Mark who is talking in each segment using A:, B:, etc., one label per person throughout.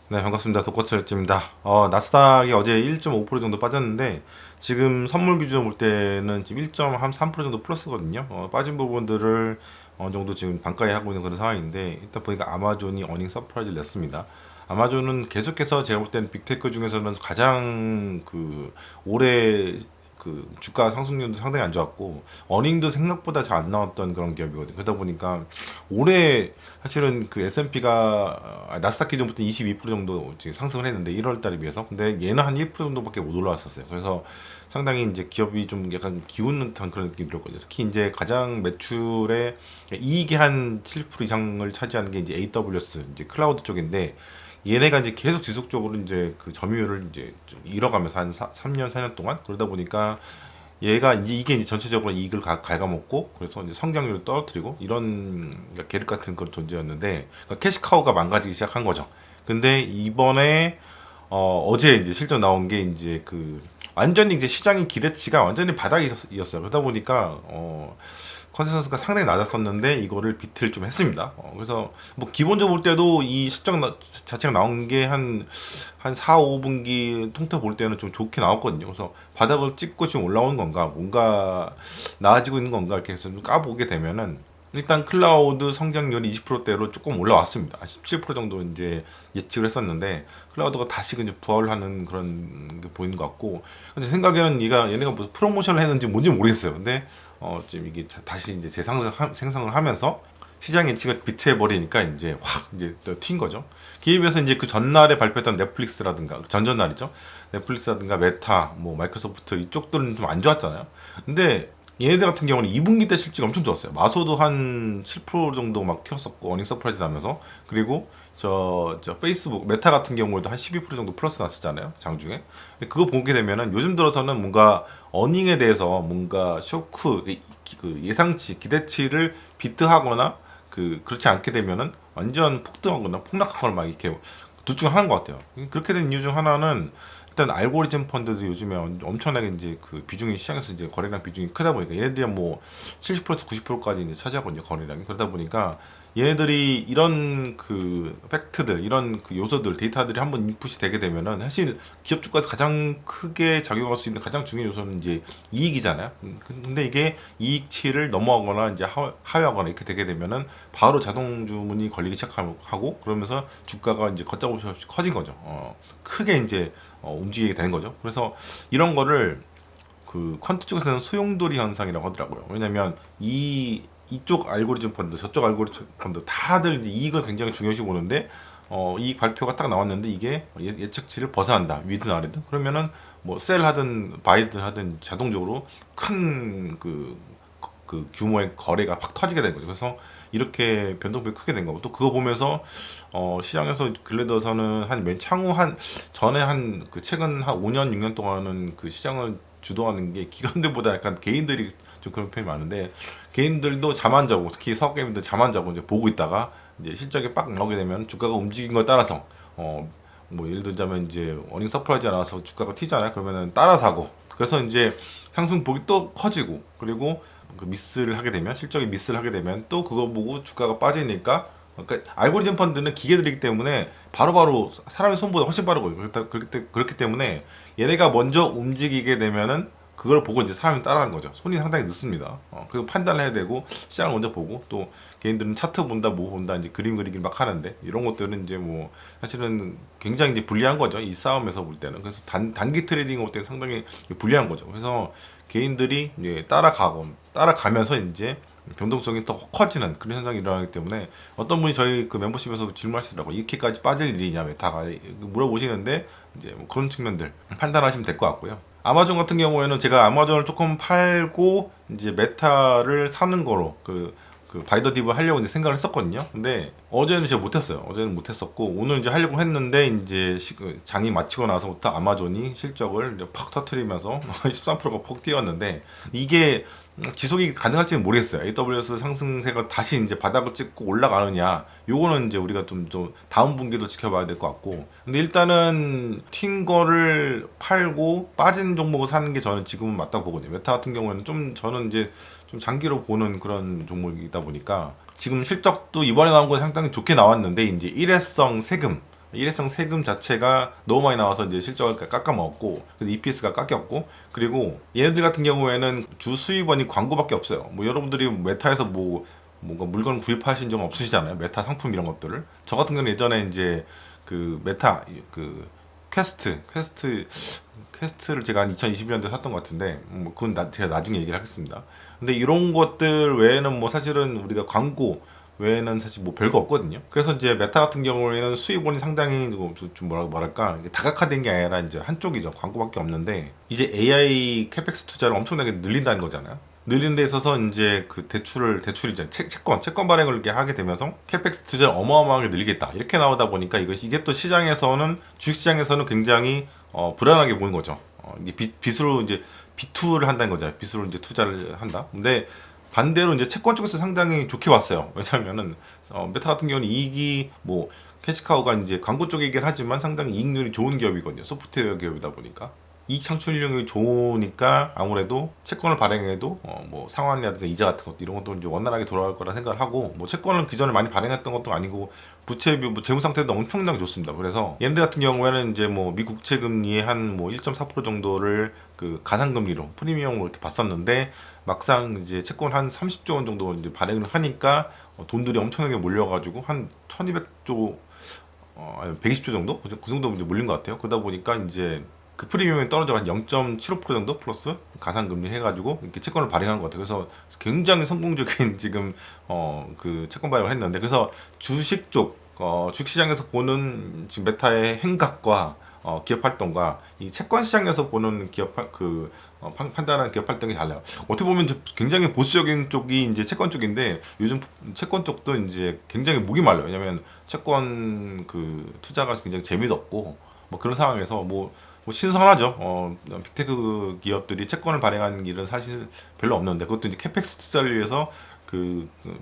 A: 네, 반갑습니다. 독거철집입니다. 나스닥이 어제 1.5% 정도 빠졌는데, 지금 선물 기준으로 볼 때는 지금 1.3% 정도 플러스거든요. 빠진 부분들을 어느 정도 지금 반가이 하고 있는 그런 상황인데, 일단 보니까 아마존이 어닝 서프라이즈를 냈습니다. 아마존은 계속해서 제가 볼 때는 빅테크 중에서는 가장 올해 주가 상승률도 상당히 안 좋았고 어닝도 생각보다 잘 안 나왔던 그런 기업이거든요. 그러다 보니까 올해 사실은 그 S&P가 나스닥 기준부터 22% 정도 지금 상승을 했는데 1월 달에 비해서 근데 얘는 한 1% 정도밖에 못 올라왔었어요. 그래서 상당히 이제 기업이 좀 약간 기우는 듯한 그런 느낌이 들었거든요. 특히 이제 가장 매출의 이익이 한 7% 이상을 차지하는 게 이제 AWS 이제 클라우드 쪽인데 얘네가 이제 계속 지속적으로 이제 그 점유율을 이제 좀 잃어가면서 한 3년 4년 동안 그러다 보니까 얘가 이제 이게 이제 전체적으로 이익을 갉아먹고 그래서 이제 성장률을 떨어뜨리고 이런 그러니까 계륵 같은 그런 존재였는데 그러니까 캐시카우가 망가지기 시작한 거죠. 근데 이번에 어제 이제 실적 나온 게 이제 완전히 이제 시장의 기대치가 완전히 바닥이었어요. 그러다 보니까 컨센서스가 상당히 낮았었는데 이거를 비트를 좀 했습니다. 그래서 뭐 기본적으로 볼 때도 이 자체가 나온 게 한 4, 5분기 통틀어 볼 때는 좀 좋게 나왔거든요. 그래서 바닥을 찍고 지금 올라오는 건가, 뭔가 나아지고 있는 건가 이렇게 해서 좀 까보게 되면은 일단 클라우드 성장률이 20%대로 조금 올라왔습니다. 17% 정도 이제 예측을 했었는데 클라우드가 다시 이제 부활하는 그런 게 보이는 것 같고 근데 생각에는 얘네가 무슨 프로모션을 했는지 뭔지 모르겠어요. 근데 지금 이게 다시 이제 생성을 하면서 시장 예측을 비트해 버리니까 이제 확 이제 또 튄 거죠. 기에 비해서 이제 그 전날에 발표했던 넷플릭스라든가 전전날이죠. 넷플릭스라든가 메타, 뭐 마이크로소프트 이쪽들은 좀 안 좋았잖아요. 근데 얘네들 같은 경우는 2분기 때 실적이 엄청 좋았어요. 마소도 한 7% 정도 막 튀었었고 어닝 서프라이즈 나면서 그리고 저 페이스북 메타 같은 경우에도 한 12% 정도 플러스 났었잖아요 장중에. 근데 그거 보게 되면은 요즘 들어서는 뭔가 어닝에 대해서 뭔가 쇼크 예상치 기대치를 비트하거나 그렇지 않게 되면은 완전 폭등하거나 폭락하거나 막 이렇게 둘 중 하나인 것 같아요. 그렇게 된 이유 중 하나는 일단 알고리즘 펀드도 요즘에 엄청나게 이제 그 비중이 시장에서 이제 거래량 비중이 크다 보니까 얘네들이 뭐 70%에서 90%까지 이제 차지하거든요 거래량이. 그러다 보니까 얘네들이 이런 팩트들 이런 요소들 데이터들이 한번 인풋이 되게 되면은 사실 기업 주가에서 가장 크게 작용할 수 있는 가장 중요한 요소는 이제 이익이잖아요. 근데 이게 이익치를 넘어가거나 이제 하회하거나 이렇게 되게 되면은 바로 자동 주문이 걸리기 시작하고 그러면서 주가가 이제 걷잡을 수 없이 커진 거죠. 크게 이제 움직이게 되는 거죠. 그래서 이런 거를 퀀트 쪽에서는 소용돌이 현상이라고 하더라고요. 왜냐면 이쪽 알고리즘 펀드, 저쪽 알고리즘 펀드 다들 이제 이익을 굉장히 중요시 보는데 이익 발표가 딱 나왔는데 이게 예측치를 벗어난다. 위든 아래든 그러면은 뭐 셀 하든 바이든 하든 자동적으로 큰 규모의 거래가 팍 터지게 된 거죠. 그래서 이렇게 변동폭이 크게 된 거고 또 그거 보면서 시장에서 근래 들어서는 한 맨 창후 한 전에 최근 한 5년 6년 동안은 그 시장을 주도하는 게 기관들보다 약간 개인들이 좀 그런 편이 많은데 개인들도 잠 안 자고 특히 사업개미들 잠 안 자고 이제 보고 있다가 이제 실적이 빡 나오게 되면 주가가 움직인 거에 따라서 뭐 예를 들자면 이제 어닝 서프라이즈 나와서 주가가 튀잖아요. 그러면은 따라 사고 그래서 이제 상승폭이 또 커지고 그리고 미스를 하게 되면 실적이 미스를 하게 되면 또 그거 보고 주가가 빠지니까 그러니까 알고리즘 펀드는 기계들이기 때문에 바로바로 사람의 손보다 훨씬 빠르거든요. 그렇기 때문에 얘네가 먼저 움직이게 되면은 그걸 보고 이제 사람이 따라하는 거죠. 손이 상당히 늦습니다. 그리고 판단을 해야 되고 시장을 먼저 보고 또 개인들은 차트 본다, 뭐 본다, 이제 그림 그리기 막 하는데 이런 것들은 이제 뭐 사실은 굉장히 이제 불리한 거죠. 이 싸움에서 볼 때는 그래서 단기 트레이딩 볼 때는 상당히 불리한 거죠. 그래서 개인들이 이제 따라가면서 이제 변동성이 더 커지는 그런 현상이 일어나기 때문에 어떤 분이 저희 그 멤버십에서 질문하시더라고 이렇게까지 빠질 일이냐 메타가 물어보시는데 이제 뭐 그런 측면들 판단하시면 될 것 같고요. 아마존 같은 경우에는 제가 아마존을 조금 팔고 이제 메타를 사는 거로 바이더 딥을 하려고 이제 생각을 했었거든요. 근데 어제는 제가 못했어요. 어제는 못했었고 오늘 이제 하려고 했는데 이제 장이 마치고 나서부터 아마존이 실적을 이제 팍 터트리면서 13%가 폭 뛰었는데 이게 지속이 가능할지는 모르겠어요. AWS 상승세가 다시 이제 바닥을 찍고 올라가느냐, 요거는 이제 우리가 좀 다음 분기도 지켜봐야 될 것 같고. 근데 일단은 튄 거를 팔고 빠진 종목을 사는 게 저는 지금은 맞다고 보거든요. 메타 같은 경우에는 좀 저는 이제 좀 장기로 보는 그런 종목이다 보니까 지금 실적도 이번에 나온 거 상당히 좋게 나왔는데 이제 일회성 세금 일회성 세금 자체가 너무 많이 나와서 이제 실적을 깎아먹었고, 그래서 EPS가 깎였고, 그리고 얘네들 같은 경우에는 주 수입원이 광고밖에 없어요. 뭐 여러분들이 메타에서 뭔가 물건 구입하신 적 없으시잖아요. 메타 상품 이런 것들을. 저 같은 경우는 예전에 이제 그 메타 그 퀘스트를 제가 한 2020년도에 샀던 것 같은데, 뭐 그건 제가 나중에 얘기를 하겠습니다. 근데 이런 것들 외에는 뭐 사실은 우리가 광고 외에는 사실 뭐 별거 없거든요. 그래서 이제 메타 같은 경우에는 수익원이 상당히 좀 뭐라고 말할까, 이게 다각화된 게 아니라 이제 한쪽이죠. 광고밖에 없는데 이제 AI 캐펙스 투자를 엄청나게 늘린다는 거잖아요. 늘리는 데 있어서 이제 그 대출이죠. 채권 발행을 이렇게 하게 되면서 캐펙스 투자를 어마어마하게 늘리겠다. 이렇게 나오다 보니까 이게 또 시장에서는, 주식시장에서는 굉장히 불안하게 보는 거죠. 이게 빚으로 이제 비투를 한다는 거죠. 빚으로 이제 투자를 한다. 근데 반대로 이제 채권 쪽에서 상당히 좋게 봤어요. 왜냐하면은 메타 같은 경우는 이익이 뭐 캐시카우가 이제 광고 쪽이긴 하지만 상당히 이익률이 좋은 기업이거든요. 소프트웨어 기업이다 보니까 이익 창출력이 좋으니까 아무래도 채권을 발행해도 뭐 상환이라든가 이자 같은 것도 이런 것도 이제 원활하게 돌아갈 거라 생각을 하고, 뭐 채권을 기존에 많이 발행했던 것도 아니고 뭐 재무 상태도 엄청나게 좋습니다. 그래서 얘네들 같은 경우에는 이제 뭐 미국 국채 금리의 한 뭐 1.4% 정도를 그 가상금리로 프리미엄으로 이렇게 봤었는데, 막상 이제 채권 한 30조 원 정도 이제 발행을 하니까 돈들이 엄청나게 몰려가지고 한 1200조, 아니 120조 정도? 그 정도 이제 몰린 것 같아요. 그러다 보니까 이제 그 프리미엄이 떨어져 한 0.75% 정도 플러스 가상금리 해가지고 이렇게 채권을 발행한 것 같아요. 그래서 굉장히 성공적인 지금 그 채권 발행을 했는데, 그래서 주식 쪽 주식시장에서 보는 지금 메타의 행각과 기업 활동과 이 채권 시장에서 보는 판단하는 기업 활동이 달라요. 어떻게 보면 굉장히 보수적인 쪽이 이제 채권 쪽인데, 요즘 채권 쪽도 이제 굉장히 목이 말라요. 왜냐면 채권 그 투자가 굉장히 재미도 없고 뭐 그런 상황에서 뭐 신선하죠. 빅테크 기업들이 채권을 발행하는 일은 사실 별로 없는데, 그것도 이제 캐펙스 투자를 위해서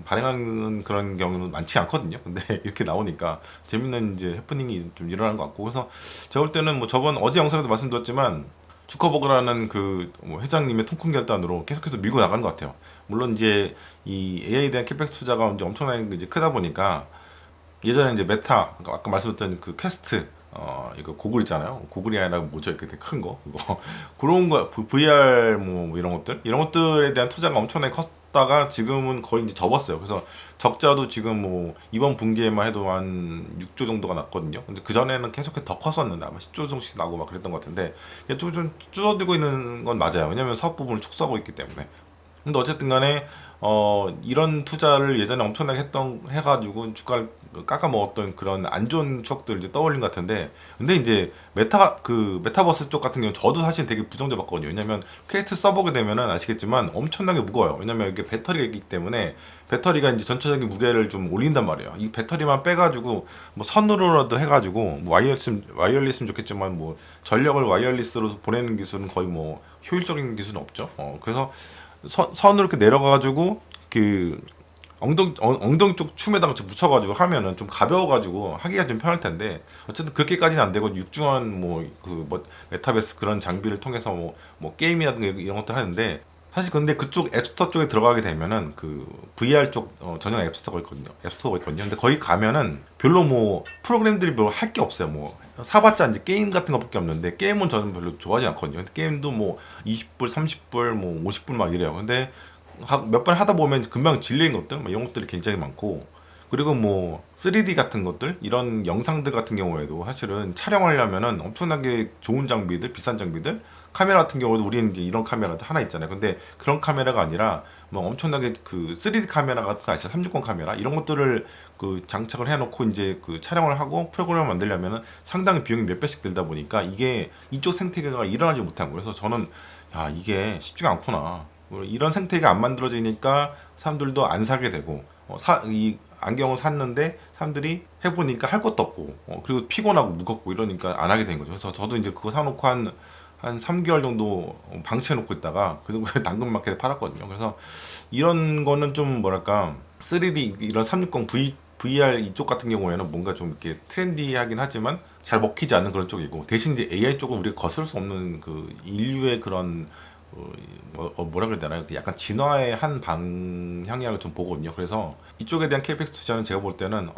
A: 발행하는 그런 경우는 많지 않거든요. 근데 이렇게 나오니까 재밌는 이제 해프닝이 좀 일어나는 것 같고, 그래서 제가 볼 때는 뭐 어제 영상에도 말씀드렸지만 주커버그라는 그뭐 회장님의 통큰 결단으로 계속해서 밀고 나가는 것 같아요. 물론 이제 이 AI에 대한 캐펙스 투자가 이제 엄청나게 이제 크다 보니까, 예전에 이제 메타, 아까 말씀드렸던 그 퀘스트, 이거 고글 있잖아요. 고글이 아니라 뭐죠? 이렇게 되게 큰 거. 그거. 그런 거, VR 뭐 이런 것들에 대한 투자가 엄청나게 컸다가 지금은 거의 이제 접었어요. 그래서 적자도 지금 뭐 이번 분기에만 해도 한 6조 정도가 났거든요. 근데 그전에는 계속해서 더 컸었는데 아마 10조 정도씩 나고 막 그랬던 것 같은데, 이게 좀 줄어들고 있는 건 맞아요. 왜냐면 사업 부분을 축소하고 있기 때문에. 근데 어쨌든 간에 이런 투자를 예전에 엄청나게 해가지고 주가를 깎아 먹었던 그런 안 좋은 추억들 이제 떠올린 것 같은데, 근데 이제 메타버스 쪽 같은 경우는 저도 사실 되게 부정적 봤거든요. 왜냐면 퀘스트 써보게 되면은 아시겠지만 엄청나게 무거워요. 왜냐면 이게 배터리가 있기 때문에 배터리가 이제 전체적인 무게를 좀 올린단 말이에요. 이 배터리만 빼가지고 뭐 선으로라도 해가지고 뭐 와이어리스면 좋겠지만 뭐 전력을 와이어리스로 보내는 기술은 거의 뭐 효율적인 기술은 없죠. 그래서 선으로 이렇게 내려가가지고 그 엉덩이 쪽 춤에다가 좀 묻혀가지고 하면은 좀 가벼워가지고 하기가 좀 편할 텐데, 어쨌든 그렇게까지는 안 되고 육중한 뭐 메타버스 그런 장비를 통해서 뭐 게임이라든가 이런 것들 하는데, 사실 근데 그쪽 앱스토어 쪽에 들어가게 되면은 그 VR 쪽 전용 앱스토어가 있거든요. 근데 거기 가면은 별로 뭐 프로그램들이 별로 할 게 없어요. 뭐 사봤자 이제 게임 같은 거밖에 없는데, 게임은 저는 별로 좋아하지 않거든요. 근데 게임도 뭐 20불, 30불, 뭐 50불 막 이래요. 근데 몇 번 하다 보면 금방 질리는 것들, 뭐 이런 것들이 굉장히 많고, 그리고 뭐 3D 같은 것들, 이런 영상들 같은 경우에도 사실은 촬영하려면은 엄청나게 좋은 장비들, 비싼 장비들, 카메라 같은 경우도 우리는 이제 이런 카메라도 하나 있잖아요. 근데 그런 카메라가 아니라 뭐 엄청나게 그 3D 카메라 같은 거 아시죠? 360 카메라 이런 것들을 그 장착을 해놓고 이제 그 촬영을 하고 프로그램을 만들려면은 상당히 비용이 몇 배씩 들다 보니까 이게 이쪽 생태계가 일어나지 못한 거예요. 그래서 저는 야, 이게 쉽지가 않구나. 이런 생태계가 안 만들어지니까 사람들도 안 사게 되고, 이 안경을 샀는데 사람들이 해보니까 할 것도 없고, 그리고 피곤하고 무겁고 이러니까 안 하게 된 거죠. 그래서 저도 이제 그거 사놓고 한 3개월 정도 방치해 놓고 있다가 그 정도에 당근마켓에 팔았거든요. 그래서 이런 거는 좀 뭐랄까 3D 이런 360 VR 이쪽 같은 경우에는 뭔가 좀 이렇게 트렌디하긴 하지만 잘 먹히지 않는 그런 쪽이고, 대신 이제 AI 쪽은 우리가 거스를 수 없는 그 인류의 그런 뭐라 그래야 되나요? 약간 진화의 한 방향이라고 좀 보거든요. 그래서 이쪽에 대한 KPX 투자는 제가 볼 때는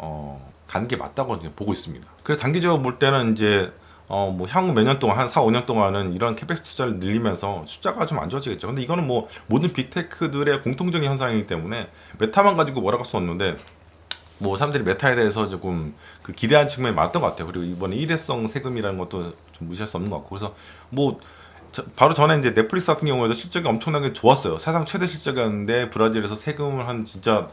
A: 가는 게 맞다고 이제 보고 있습니다. 그래서 단기적으로 볼 때는 이제 뭐 향후 몇 년 동안 한 4, 5년 동안은 이런 캐펙스 투자를 늘리면서 숫자가 좀 안 좋아지겠죠. 근데 이거는 뭐 모든 빅테크들의 공통적인 현상이기 때문에 메타만 가지고 뭐라고 할 수 없는데 뭐 사람들이 메타에 대해서 조금 그 기대한 측면이 많았던 것 같아요. 그리고 이번에 일회성 세금이라는 것도 좀 무시할 수 없는 것 같고 그래서 뭐 바로 전에 이제 넷플릭스 같은 경우에도 실적이 엄청나게 좋았어요. 사상 최대 실적이었는데 브라질에서 세금을 한 진짜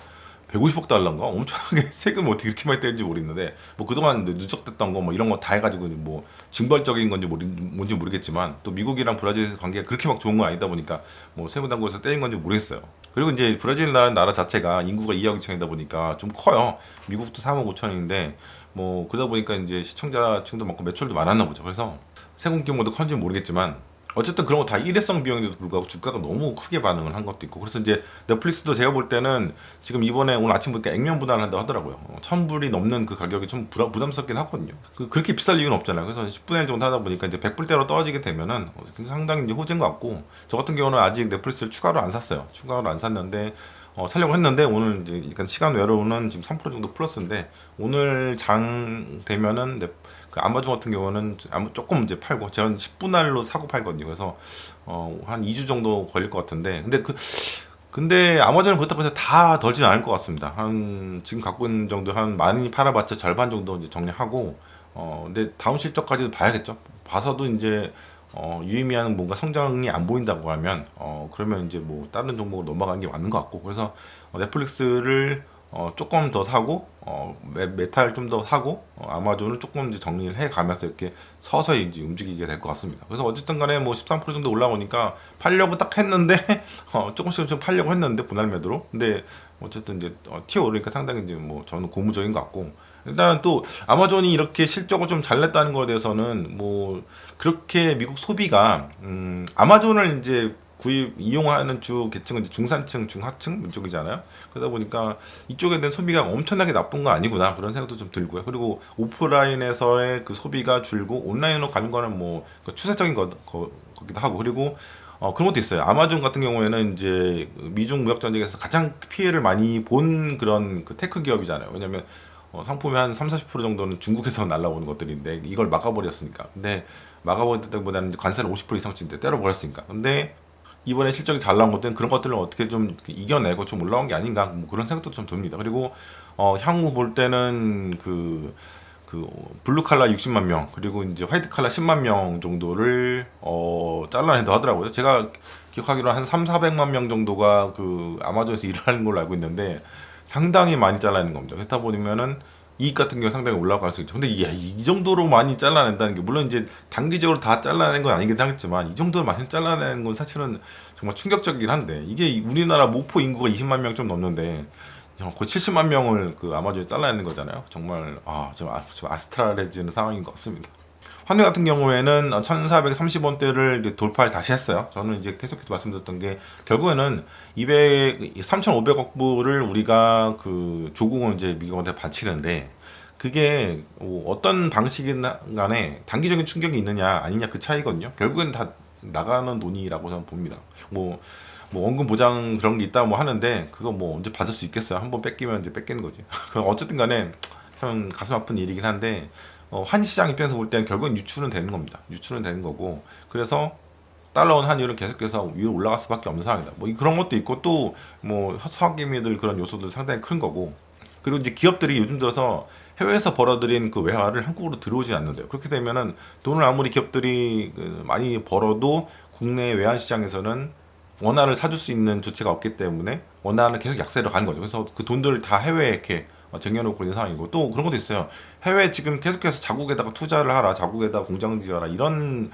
A: 150억 달러인가 엄청나게 세금을 어떻게 이렇게 많이 떼는지 모르겠는데 뭐 그동안 누적됐던 거 뭐 이런 거 다 해가지고 뭐 징벌적인 건지 뭔지 모르겠지만 또 미국이랑 브라질 관계가 그렇게 막 좋은 건 아니다 보니까 뭐 세무 당국에서 떼인 건지 모르겠어요. 그리고 이제 브라질이라는 나라 자체가 인구가 2억 2천이다 보니까 좀 커요. 미국도 3억 5천인데 뭐 그러다 보니까 이제 시청자층도 많고 매출도 많았나 보죠. 그래서 세금 규모도 큰지 모르겠지만 어쨌든 그런 거 다 일회성 비용인데도 불구하고 주가가 너무 크게 반응을 한 것도 있고 그래서 이제 넷플릭스도 제가 볼 때는 지금 이번에 오늘 아침 보니까 액면 분할을 한다고 하더라고요. 1,000불이 넘는 그 가격이 좀 부담스럽긴 하거든요. 그렇게 비쌀 이유는 없잖아요. 그래서 10분의 1 정도 하다 보니까 이제 100불대로 떨어지게 되면은 상당히 이제 호재인 것 같고 저 같은 경우는 아직 넷플릭스를 추가로 안 샀어요. 추가로 안 샀는데 살려고 했는데 오늘 이제 약간 시간 외로는 지금 3% 정도 플러스인데 오늘 장 되면은 그 아마존 같은 경우는 조금 이제 팔고 제가 10분할로 사고 팔거든요. 그래서 한 2주 정도 걸릴 것 같은데 근데 아마존은 그렇다고 해서 다 덜진 않을 것 같습니다. 한 지금 갖고 있는 정도 한 많이 팔아봤자 절반 정도 이제 정리하고 근데 다음 실적까지도 봐야겠죠. 봐서도 이제 유의미한 뭔가 성장이 안 보인다고 하면 그러면 이제 뭐 다른 종목으로 넘어가는 게 맞는 것 같고 그래서 넷플릭스를 조금 더 사고 메타를 좀 더 사고 아마존을 조금 이제 정리를 해 가면서 이렇게 서서히 이제 움직이게 될 것 같습니다. 그래서 어쨌든 간에 뭐 13% 정도 올라오니까 팔려고 딱 했는데 조금씩 좀 팔려고 했는데 분할 매도로 근데 어쨌든 이제 튀어 오르니까 상당히 이제 뭐 저는 고무적인 것 같고 일단 또 아마존이 이렇게 실적을 좀 잘 냈다는 거에 대해서는 뭐 그렇게 미국 소비가 아마존을 이제 구입 이용하는 주 계층은 이제 중산층, 중하층 이쪽이잖아요. 그러다 보니까 이쪽에 대한 소비가 엄청나게 나쁜 건 아니구나 그런 생각도 좀 들고요. 그리고 오프라인에서의 그 소비가 줄고 온라인으로 가는 거는 뭐 추세적인 거기도 하고 그리고 그런 것도 있어요. 아마존 같은 경우에는 이제 미중 무역 전쟁에서 가장 피해를 많이 본 그런 그 테크 기업이잖아요. 왜냐면 상품이 한 3, 40% 정도는 중국에서 날라오는 것들인데 이걸 막아버렸으니까. 근데 막아버렸다기보다는 관세를 50% 이상씩 때려버렸으니까. 근데 이번에 실적이 잘 나온 것들은 그런 것들을 어떻게 좀 이겨내고 좀 올라온 게 아닌가 뭐 그런 생각도 좀 듭니다. 그리고 향후 볼 때는 그 블루 칼라 60만 명 그리고 이제 화이트 칼라 10만 명 정도를 잘라낸다 하더라고요. 제가 기억하기로 한 3, 400만 명 정도가 그 아마존에서 일하는 걸로 알고 있는데 상당히 많이 잘라내는 겁니다. 그렇다 보면은 이익 같은 경우 상당히 올라갈 수 있죠. 근데 이 정도로 많이 잘라낸다는 게 물론 이제 단기적으로 다 잘라낸 건 아니긴 하겠지만 이 정도로 많이 잘라내는 건 사실은 정말 충격적이긴 한데 이게 우리나라 목포 인구가 20만 명 좀 넘는데 거의 70만 명을 그 아마존에 잘라내는 거잖아요. 정말 좀 아스트랄해지는 상황인 것 같습니다. 환율 같은 경우에는 1,430원대를 돌파를 다시 했어요. 저는 이제 계속해서 말씀드렸던 게 결국에는 3,500억 불을 우리가 그 조국을 이제 미국한테 바치는데 그게 어떤 방식이든 간에 단기적인 충격이 있느냐 아니냐 그 차이거든요. 결국엔 다 나가는 돈이라고 저는 봅니다. 뭐 원금 보장 그런 게 있다 뭐 하는데 그거 뭐 언제 받을 수 있겠어요. 한번 뺏기면 이제 뺏기는 거지. 그럼 어쨌든 간에 참 가슴 아픈 일이긴 한데 환시장 입장에서 볼 때는 결국은 유출은 되는 겁니다. 유출은 되는 거고 그래서 달러 원 환율은 계속해서 위로 올라갈 수밖에 없는 상황이다. 뭐 그런 것도 있고 또 뭐 수학기미들 그런 요소도 상당히 큰 거고 그리고 이제 기업들이 요즘 들어서 해외에서 벌어들인 그 외화를 한국으로 들어오지 않는데요. 그렇게 되면은 돈을 아무리 기업들이 많이 벌어도 국내 외환 시장에서는 원화를 사줄 수 있는 조치가 없기 때문에 원화는 계속 약세로 가는 거죠. 그래서 그 돈들을 다 해외에 이렇게 쟁여놓고 있는 상황이고 또 그런 것도 있어요. 해외 지금 계속해서 자국에다가 투자를 하라, 자국에다 공장 지어라 이런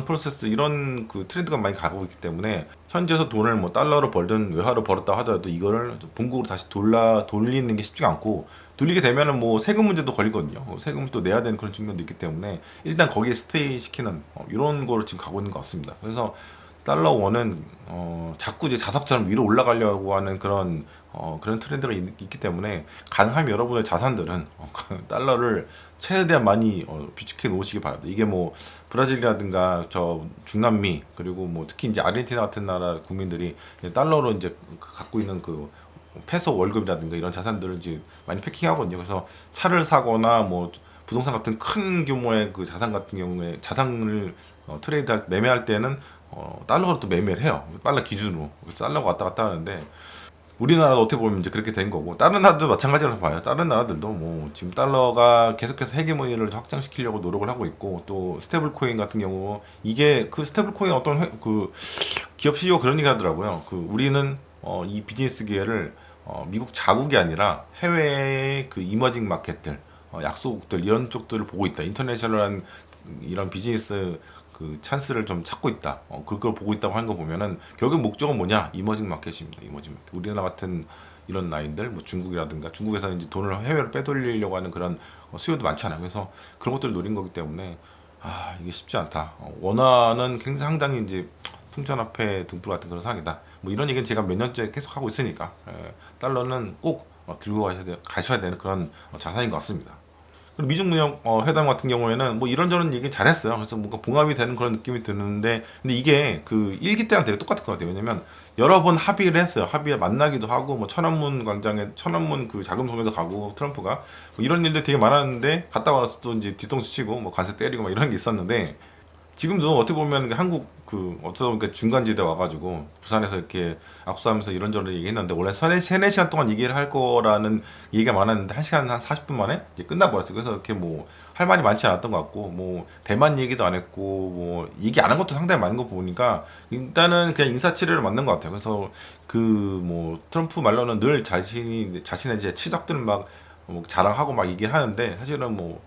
A: 프로세스 이런 그 트렌드가 많이 가고 있기 때문에 현지에서 돈을 뭐 달러로 벌든 외화로 벌었다 하더라도 이거를 본국으로 다시 돌리는 게 쉽지가 않고 돌리게 되면은 뭐 세금 문제도 걸리거든요. 세금을 또 내야 되는 그런 측면도 있기 때문에 일단 거기에 스테이 시키는 이런 거로 지금 가고 있는 것 같습니다. 그래서 달러 원은 자꾸 이제 자석처럼 위로 올라가려고 하는 그런 트렌드가 있기 때문에 가능하면 여러분의 자산들은 달러를 최대한 많이 비축해 놓으시기 바랍니다. 이게 뭐 브라질이라든가 저 중남미 그리고 뭐 특히 이제 아르헨티나 같은 나라 국민들이 달러로 이제 갖고 있는 그 페소 월급이라든가 이런 자산들을 이제 많이 패킹하거든요. 그래서 차를 사거나 뭐 부동산 같은 큰 규모의 그 자산 같은 경우에 자산을 매매할 때는 달러로 또 매매를 해요. 달러 기준으로. 그래서 달러가 왔다 갔다 하는데 우리나라도 어떻게 보면 이제 그렇게 된 거고 다른 나라도 마찬가지라고 봐요. 다른 나라들도 뭐 지금 달러가 계속해서 헤게모니를 확장시키려고 노력을 하고 있고 또 스테이블 코인 같은 경우 이게 그 스테이블 코인 어떤 그 기업 CEO 그런 얘기 하더라고요. 그 우리는 이 비즈니스 기회를 미국 자국이 아니라 해외의 그 이머징 마켓들 약소국들 이런 쪽들을 보고 있다. 인터내셔널한 이런 비즈니스 그 찬스를 좀 찾고 있다. 그걸 보고 있다고 하는 거 보면은 결국 목적은 뭐냐? 이머징 마켓입니다. 이머징 마켓. 우리나라 같은 이런 라인들, 뭐 중국이라든가 중국에서 이제 돈을 해외로 빼돌리려고 하는 그런 수요도 많잖아요. 그래서 그런 것들을 노린 거기 때문에 이게 쉽지 않다. 원화는 굉장히 상당히 이제 풍전 앞에 등불 같은 그런 상황이다. 뭐 이런 얘기는 제가 몇 년째 계속 하고 있으니까 달러는 꼭 들고 가셔야 되는 그런 자산인 것 같습니다. 그리고 미중 무역 회담 같은 경우에는 뭐 이런저런 얘기 잘했어요. 그래서 뭔가 봉합이 되는 그런 느낌이 드는데, 근데 이게 그 1기 때랑 되게 똑같은 것 같아요. 왜냐면 여러 번 합의를 했어요. 합의에 만나기도 하고, 뭐 천안문 그 자금통에도 가고, 트럼프가 뭐 이런 일들 되게 많았는데 갔다 와서 또 이제 뒤통수 치고 뭐 관세 때리고 막 이런 게 있었는데 지금도 어떻게 보면 한국 그 어쩌다 보니까 중간지대 와가지고 부산에서 이렇게 악수하면서 이런저런 얘기했는데 원래 3-4시간 동안 얘기를 할 거라는 얘기가 많았는데 1시간 한 40분 만에 이제 끝나버렸어요. 그래서 이렇게 뭐 할 말이 많지 않았던 것 같고 뭐 대만 얘기도 안 했고 뭐 얘기 안 한 것도 상당히 많은 거 보니까 일단은 그냥 인사치레를 만든 것 같아요. 그래서 그 뭐 트럼프 말로는 늘 자신의 이제 치적들을 막뭐 자랑하고 막 얘기를 하는데 사실은 뭐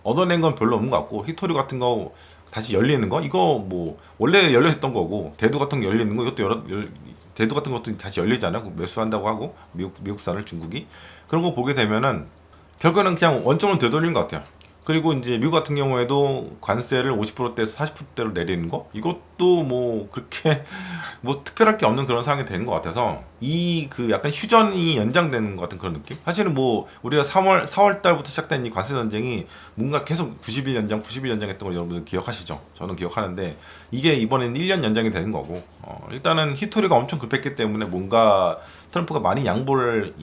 A: 얻어낸 건 별로 없는 것 같고 히토리 같은 거 다시 열리는 거 이거 뭐 원래 열려 있던 거고 대두 같은 거 열리는 거 이것도 대두 같은 것도 다시 열리잖아요. 매수한다고 하고 미국산을 중국이 그런 거 보게 되면은 결국에는 그냥 원점을 되돌린 것 같아요. 그리고 이제 미국 같은 경우에도 관세를 50%대에서 40%대로 내리는 거 이것도 뭐 그렇게 뭐 특별할 게 없는 그런 상황이 된 것 같아서 이 그 약간 휴전이 연장되는 것 같은 그런 느낌? 사실은 뭐 우리가 4월 달부터 시작된 이 관세 전쟁이 뭔가 계속 90일 연장했던 거 여러분들 기억하시죠? 저는 기억하는데 이게 이번엔 1년 연장이 되는 거고 일단은 히토리가 엄청 급했기 때문에 뭔가 트럼프가 많이 양보를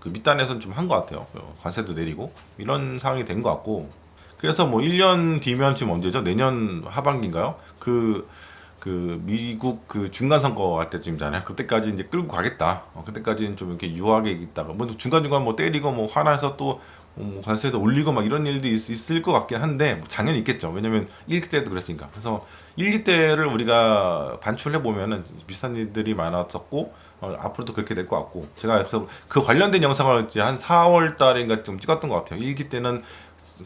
A: 그 밑단에서는 좀 한 것 같아요. 관세도 내리고 이런 상황이 된 것 같고 그래서 뭐 1년 뒤면 지금 언제죠? 내년 하반기인가요? 그 미국 그 중간 선거 할 때쯤이잖아요. 그때까지 이제 끌고 가겠다. 그때까지는 좀 이렇게 유하게 있다가 뭐 중간중간 뭐 때리고 뭐 화나서 또 뭐 관세도 올리고 막 이런 일도 있을 것 같긴 한데 뭐 당연히 있겠죠. 왜냐면 1기 때도 그랬으니까. 그래서 1기 때를 우리가 반출해 보면은 비슷한 일들이 많았었고 앞으로도 그렇게 될 것 같고 제가 그래서 그 관련된 영상을 이제 한 4월 달인가 좀 찍었던 것 같아요. 1기 때는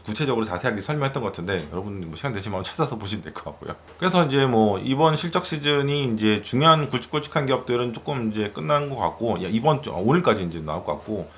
A: 구체적으로 자세하게 설명했던 것 같은데 여러분 뭐 시간 되시면 찾아서 보시면 될 것 같고요. 그래서 이제 뭐 이번 실적 시즌이 이제 중요한 굵직굵직한 기업들은 조금 이제 끝난 것 같고 이번 주 오늘까지 이제 나올 것 같고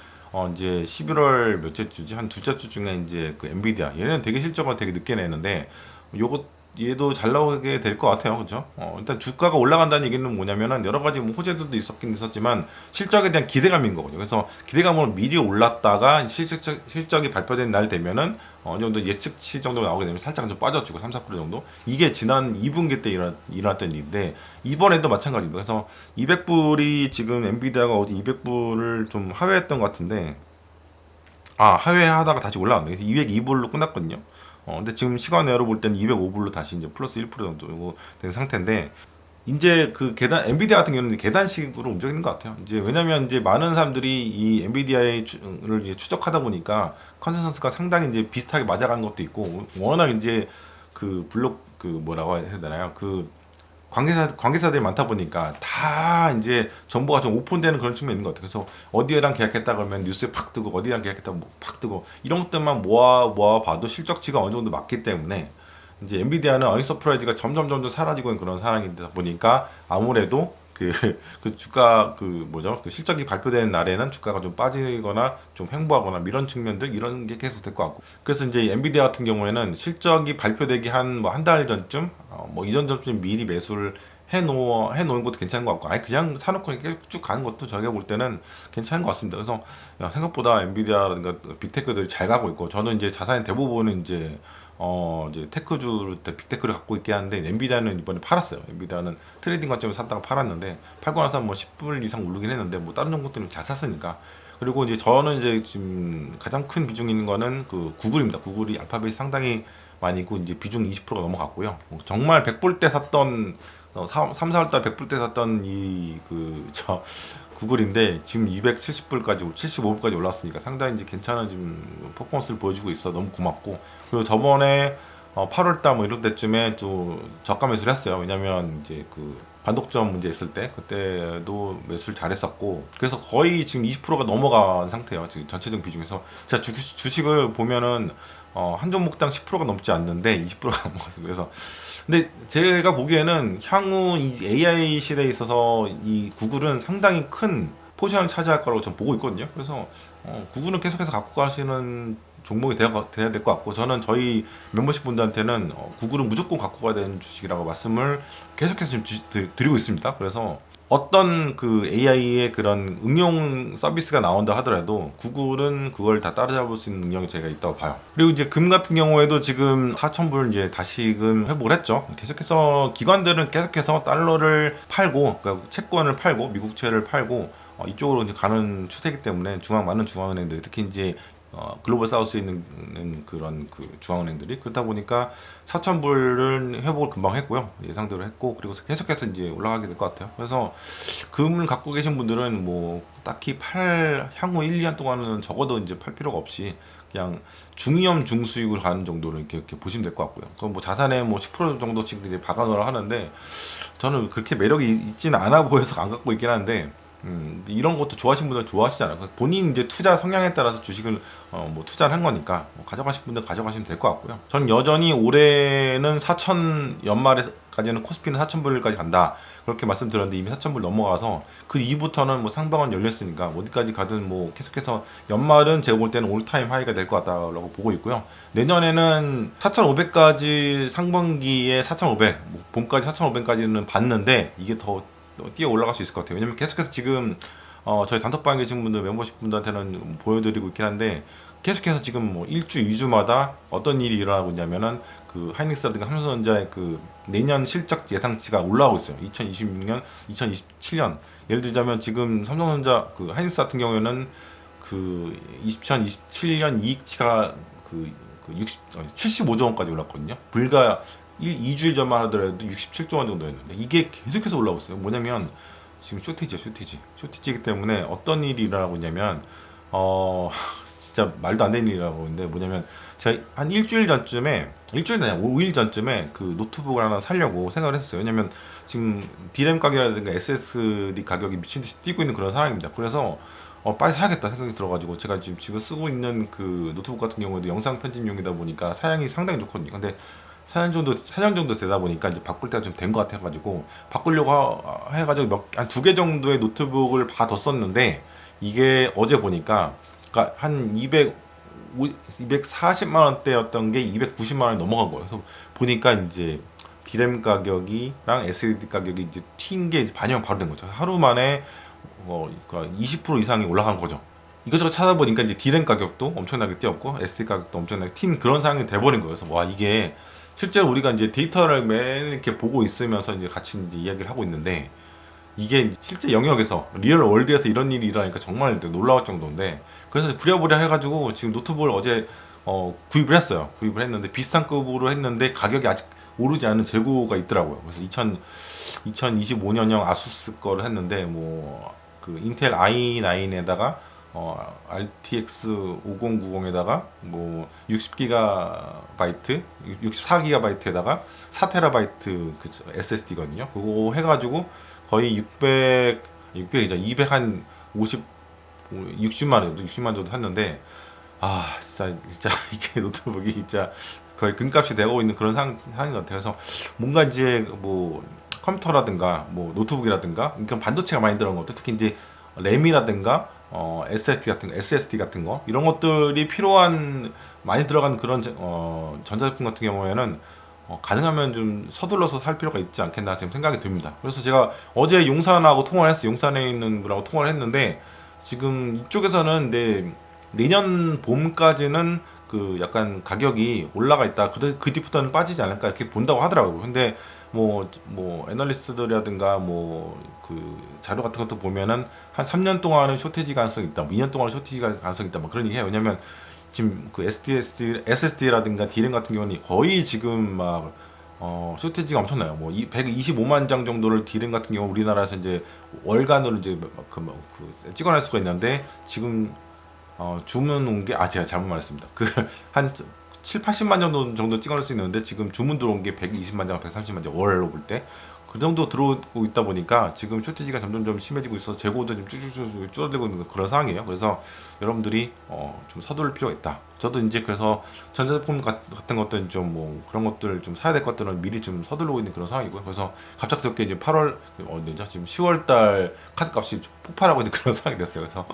A: 이제 11월 몇째 주지 한 둘째 주 중에 이제 그 엔비디아 얘는 되게 실적을 되게 늦게 내는데 요거 얘도 잘 나오게 될 것 같아요. 그죠? 일단 주가가 올라간다는 얘기는 뭐냐면은 여러 가지 뭐 호재들도 있었긴 있었지만 실적에 대한 기대감인 거거든요. 그래서 기대감으로 미리 올랐다가 실적이 발표된 날 되면은 어느 정도 예측치 정도 나오게 되면 살짝 좀 빠져주고 3-4% 정도 이게 지난 2분기 때 일어났던 일인데 이번에도 마찬가지입니다. 그래서 200불이 지금 엔비디아가 어제 200불을 좀 하회했던 것 같은데 하회하다가 다시 올라왔네. 그래서 202불로 끝났거든요. 근데 지금 시간외로 볼 때는 205불로 다시 이제 플러스 1% 정도 된 상태인데, 이제 그 엔비디아 같은 경우는 계단식으로 움직이는 것 같아요. 이제 왜냐면 이제 많은 사람들이 이 엔비디아를 이제 추적하다 보니까 컨센서스가 상당히 이제 비슷하게 맞아가는 것도 있고, 워낙 이제 그 그 뭐라고 해야 되나요? 그 관계사들이 많다 보니까 다 이제 정보가 좀 오픈되는 그런 측면이 있는 것 같아요. 그래서 어디에랑 계약했다 그러면 뉴스에 팍 뜨고 어디랑 계약했다 팍 뜨고 이런 것들만 모아 봐도 실적치가 어느 정도 맞기 때문에 이제 엔비디아는 어닝 서프라이즈가 점점 사라지고 있는 그런 상황이다 보니까 아무래도 그, 그 주가 그 뭐죠? 그 실적이 발표된 날에는 주가가 좀 빠지거나 좀 횡보하거나 뭐 이런 측면들 이런 게 계속 될 것 같고. 그래서 이제 엔비디아 같은 경우에는 실적이 발표되기 한 뭐 한 달 전쯤 뭐 이전 전쯤 미리 매수를 해놓은 것도 괜찮은 것 같고, 아니 그냥 사놓고 이렇게 쭉 가는 것도 저희가 볼 때는 괜찮은 것 같습니다. 그래서 야, 생각보다 엔비디아라든가 빅테크들이 잘 가고 있고, 저는 이제 자산의 대부분은 이제 테크주 빅테크를 갖고 있긴 한데, 엔비디아는 이번에 팔았어요. 엔비디아는 트레이딩 관점에서 샀다가 팔았는데, 팔고 나서 뭐 10불 이상 오르긴 했는데 뭐 다른 종목들은 잘 샀으니까. 그리고 이제 저는 이제 지금 가장 큰 비중이 있는 거는 그 구글입니다. 구글이 알파벳이 상당히 많이 있고 이제 비중 20%가 넘어갔고요. 정말 100불 때 샀던 3, 4월달 100불 때 샀던 구글인데 지금 270불까지 75불까지 올랐으니까 상당히 이제 괜찮은 지금 퍼포먼스를 보여주고 있어. 너무 고맙고. 그리고 저번에 8월달 뭐 이럴 때쯤에 또 저가 매수를 했어요. 왜냐면 이제 그 반독점 문제 있을 때 그때도 매수를 잘했었고, 그래서 거의 지금 20%가 넘어간 상태예요. 지금 전체적 비중에서 제가 주식을 보면은 한 종목당 10%가 넘지 않는데 20%가 넘어갔어요. 그래서 근데 제가 보기에는 향후 이 AI 시대에 있어서 이 구글은 상당히 큰 포지션을 차지할 거라고 저는 보고 있거든요. 그래서 구글은 계속해서 갖고 가시는 종목이 돼야 될 것 같고, 저는 저희 멤버십 분들한테는 구글은 무조건 갖고 가야 되는 주식이라고 말씀을 계속해서 좀 드리고 있습니다. 그래서 어떤 그 AI의 그런 응용 서비스가 나온다 하더라도 구글은 그걸 다 따라잡을 수 있는 능력이 제가 있다고 봐요. 그리고 이제 금 같은 경우에도 지금 4,000불 이제 다시금 회복을 했죠. 계속해서 기관들은 계속해서 달러를 팔고, 그러니까 채권을 팔고 미국채를 팔고 이쪽으로 이제 가는 추세이기 때문에 많은 중앙은행들, 특히 이제 글로벌 사우스에 있는 그런 그 중앙은행들이, 그렇다 보니까 4,000불은 회복을 금방 했고요. 예상대로 했고, 그리고 계속해서 이제 올라가게 될 것 같아요. 그래서 금을 갖고 계신 분들은 뭐 딱히 향후 1, 2년 동안은 적어도 이제 팔 필요가 없이 그냥 중위험 중수익으로 가는 정도로 이렇게 보시면 될 것 같고요. 그럼 뭐 자산에 뭐 10% 정도씩 이제 박아놓으라 하는데, 저는 그렇게 매력이 있지는 않아 보여서 안 갖고 있긴 한데, 이런 것도 좋아하시는 분들 좋아하시잖아요. 본인 이제 투자 성향에 따라서 주식을 뭐 투자를 한 거니까 뭐 가져가실 분들 가져가시면 될 것 같고요. 저는 여전히 올해는 4천 연말에까지는 코스피는 4,000불까지 간다. 그렇게 말씀드렸는데 이미 4,000불 넘어가서 그 이후부터는 뭐 상방은 열렸으니까 어디까지 가든 뭐 계속해서 연말은 제가 볼 때는 올타임 하이가 될 것 같다라고 보고 있고요. 내년에는 4,500까지 상반기에 4,500, 뭐 봄까지 4,500까지는 봤는데 이게 더 뛰어 올라갈 수 있을 것 같아요. 왜냐면 계속해서 지금 저희 단톡방에 계신 분들, 멤버십 분들한테는 보여드리고 있긴 한데, 계속해서 지금 뭐 1주, 2주마다 어떤 일이 일어나고 있냐면은 그 하이닉스라든가 삼성전자의 그 내년 실적 예상치가 올라오고 있어요. 2026년, 2027년. 예를 들자면 지금 삼성전자 그 하이닉스 같은 경우에는 그 2027년 이익치가 75조 원까지 올랐거든요. 불과 2주일 전만 하더라도 67조 원 정도였는데 이게 계속해서 올라오고 있어요. 뭐냐면 지금 쇼티지이기 때문에 어떤 일이 일어나고 있냐면 진짜 말도 안 되는 일이라고 하는데, 뭐냐면 제가 한 일주일이 아니라 5일 전쯤에 그 노트북을 하나 사려고 생각을 했어요. 왜냐면 지금 DRAM 가격이라든가 SSD 가격이 미친듯이 뛰고 있는 그런 상황입니다. 그래서 빨리 사야겠다 생각이 들어가지고, 제가 지금 쓰고 있는 그 노트북 같은 경우에도 영상 편집용이다 보니까 사양이 상당히 좋거든요. 근데 4년 정도 되다 보니까 이제 바꿀 때가 좀 된 것 같아가지고 바꾸려고 해가지고 한 두 개 정도의 노트북을 받았었는데, 이게 어제 보니까 그러니까 한 240만 원대였던 게 290만 원이 넘어간 거예요. 그래서 보니까 이제 디램 가격이랑 SSD 가격이 이제 튄 게 반영 바로 된 거죠. 하루 만에 그러니까 20% 이상이 올라간 거죠. 이것저것 찾아보니까 이제 디램 가격도 엄청나게 뛰었고 SD 가격도 엄청나게 튄 그런 상황이 돼버린 거예요. 그래서 와, 이게 실제로 우리가 이제 데이터를 매일 이렇게 보고 있으면서 이제 같이 이제 이야기를 하고 있는데, 이게 실제 영역에서 리얼 월드에서 이런 일이 일어나니까 정말 놀라울 정도인데, 그래서 부랴부랴 해가지고 지금 노트북을 어제 구입을 했어요. 구입을 했는데 비슷한 급으로 했는데 가격이 아직 오르지 않은 재고가 있더라고요. 그래서 2025년형 아수스 거를 했는데 뭐 그 인텔 i9에다가 RTX 5090에다가 뭐 60GB, 64GB에다가 4TB 그 SSD거든요. 그거 해가지고 거의 600이죠. 200한 50, 60만 정도 샀는데, 진짜 이게 노트북이 진짜 거의 금값이 되고 있는 그런 상황인 것 같아요. 그래서 뭔가 이제 뭐 컴퓨터라든가 뭐 노트북이라든가 그러니까 반도체가 많이 들어간 것들, 특히 이제 램이라든가 SSD 같은 거 이런 것들이 필요한 많이 들어간 그런 전자제품 같은 경우에는 가능하면 좀 서둘러서 살 필요가 있지 않겠나 지금 생각이 듭니다. 그래서 제가 어제 용산하고 통화를 했어요. 용산에 있는 분하고 통화를 했는데 지금 이쪽에서는 내년 봄까지는 그 약간 가격이 올라가 있다. 그 뒤부터는 빠지지 않을까 이렇게 본다고 하더라고요. 근데 뭐 애널리스트들이라든가 뭐 그 자료 같은 것도 보면은 한 3년 동안은 쇼티지 가능성이 있다. 뭐 2년 동안은 쇼티지 가능성이 있다. 뭐 그런 얘기 해요. 왜냐면 지금 그 SSD라든가 D램 같은 경우는 거의 지금 막 쇼티지가 엄청나요. 뭐 125만 장 정도를 D램 같은 경우 우리나라에서 이제 월간으로 이제 찍어낼 수가 있는데 지금 주문 온 게 제가 잘못 말했습니다. 그 한 7, 80만 정도 찍어낼 수 있는데 지금 주문 들어온 게 120만 장, 130만 장 월로 볼 때 그 정도 들어오고 있다 보니까 지금 쇼티지가 점점 심해지고 있어서 재고도 좀 쭉쭉쭉 줄어들고 있는 그런 상황이에요. 그래서 여러분들이 좀 서두를 필요가 있다. 저도 이제 그래서 전자제품 같은 것들 좀 뭐 그런 것들 좀 사야 될 것들은 미리 좀 서두르고 있는 그런 상황이고요. 그래서 갑작스럽게 이제 8월 어디죠? 지금 10월 달 카드 값이 폭발하고 있는 그런 상황이 됐어요. 그래서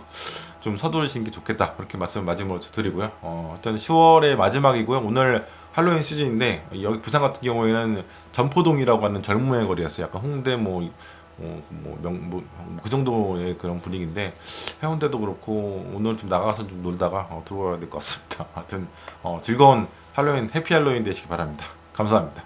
A: 좀 서두르시는 게 좋겠다. 그렇게 말씀을 마지막으로 드리고요. 일단 10월의 마지막이고요. 오늘 할로윈 시즌인데 여기 부산 같은 경우에는 전포동이라고 하는 젊음의 거리였어요. 약간 홍대 그 정도의 그런 분위기인데 해운대도 그렇고 오늘 좀 나가서 좀 놀다가 들어와야 될 것 같습니다. 하여튼 즐거운 할로윈 해피 할로윈 되시기 바랍니다. 감사합니다.